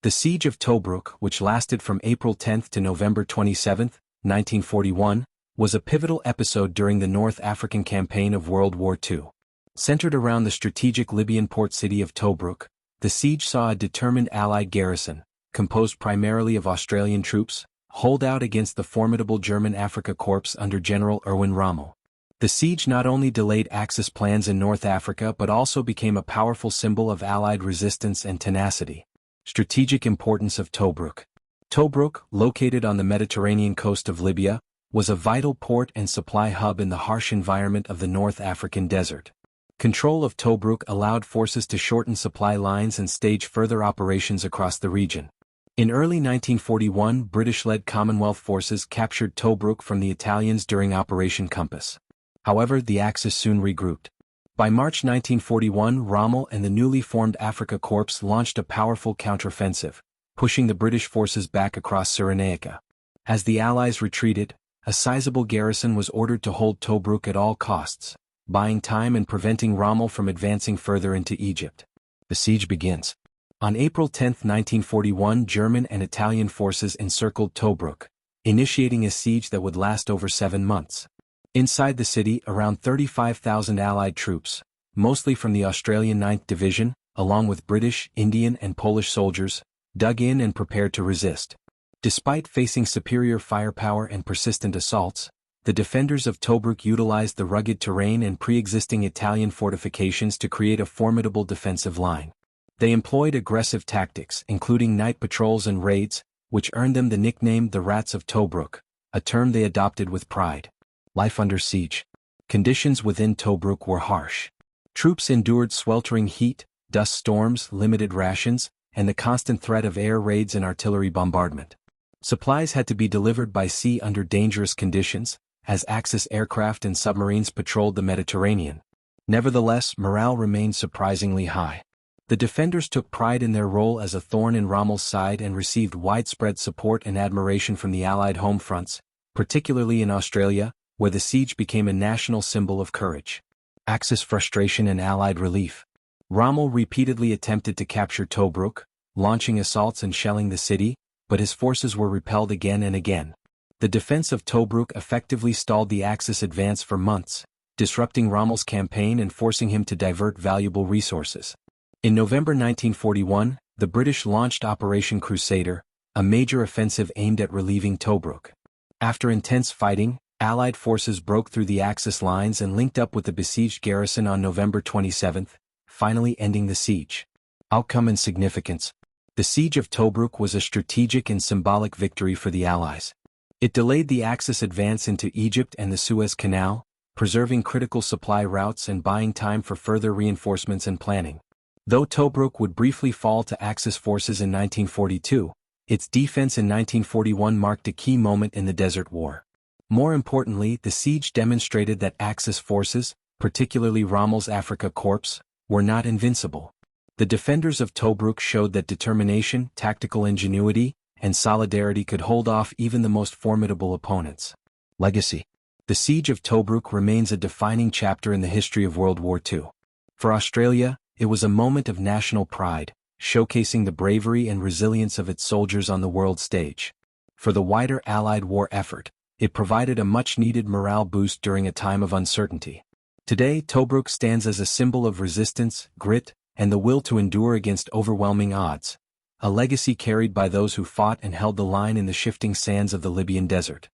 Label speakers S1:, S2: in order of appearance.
S1: The Siege of Tobruk, which lasted from April 10 to November 27, 1941, was a pivotal episode during the North African campaign of World War II. Centered around the strategic Libyan port city of Tobruk, the siege saw a determined Allied garrison, composed primarily of Australian troops, hold out against the formidable German Afrika Korps under General Erwin Rommel. The siege not only delayed Axis plans in North Africa but also became a powerful symbol of Allied resistance and tenacity. Strategic importance of Tobruk. Tobruk, located on the Mediterranean coast of Libya, was a vital port and supply hub in the harsh environment of the North African desert. Control of Tobruk allowed forces to shorten supply lines and stage further operations across the region. In early 1941, British-led Commonwealth forces captured Tobruk from the Italians during Operation Compass. However, the Axis soon regrouped. By March 1941, Rommel and the newly formed Afrika Korps launched a powerful counteroffensive, pushing the British forces back across Cyrenaica. As the Allies retreated, a sizable garrison was ordered to hold Tobruk at all costs, buying time and preventing Rommel from advancing further into Egypt. The siege begins. On April 10, 1941, German and Italian forces encircled Tobruk, initiating a siege that would last over 7 months. Inside the city, around 35,000 Allied troops, mostly from the Australian 9th Division, along with British, Indian and Polish soldiers, dug in and prepared to resist. Despite facing superior firepower and persistent assaults, the defenders of Tobruk utilized the rugged terrain and pre-existing Italian fortifications to create a formidable defensive line. They employed aggressive tactics, including night patrols and raids, which earned them the nickname the Rats of Tobruk, a term they adopted with pride. Life under siege. Conditions within Tobruk were harsh. Troops endured sweltering heat, dust storms, limited rations, and the constant threat of air raids and artillery bombardment. Supplies had to be delivered by sea under dangerous conditions, as Axis aircraft and submarines patrolled the Mediterranean. Nevertheless, morale remained surprisingly high. The defenders took pride in their role as a thorn in Rommel's side and received widespread support and admiration from the Allied home fronts, particularly in Australia, where the siege became a national symbol of courage. Axis frustration and Allied relief. Rommel repeatedly attempted to capture Tobruk, launching assaults and shelling the city, but his forces were repelled again and again. The defense of Tobruk effectively stalled the Axis advance for months, disrupting Rommel's campaign and forcing him to divert valuable resources. In November 1941, the British launched Operation Crusader, a major offensive aimed at relieving Tobruk. After intense fighting, Allied forces broke through the Axis lines and linked up with the besieged garrison on November 27, finally ending the siege. Outcome and significance. The Siege of Tobruk was a strategic and symbolic victory for the Allies. It delayed the Axis advance into Egypt and the Suez Canal, preserving critical supply routes and buying time for further reinforcements and planning. Though Tobruk would briefly fall to Axis forces in 1942, its defense in 1941 marked a key moment in the Desert War. More importantly, the siege demonstrated that Axis forces, particularly Rommel's Afrika Korps, were not invincible. The defenders of Tobruk showed that determination, tactical ingenuity, and solidarity could hold off even the most formidable opponents. Legacy. The Siege of Tobruk remains a defining chapter in the history of World War II. For Australia, it was a moment of national pride, showcasing the bravery and resilience of its soldiers on the world stage. For the wider Allied war effort, it provided a much-needed morale boost during a time of uncertainty. Today, Tobruk stands as a symbol of resistance, grit, and the will to endure against overwhelming odds, a legacy carried by those who fought and held the line in the shifting sands of the Libyan desert.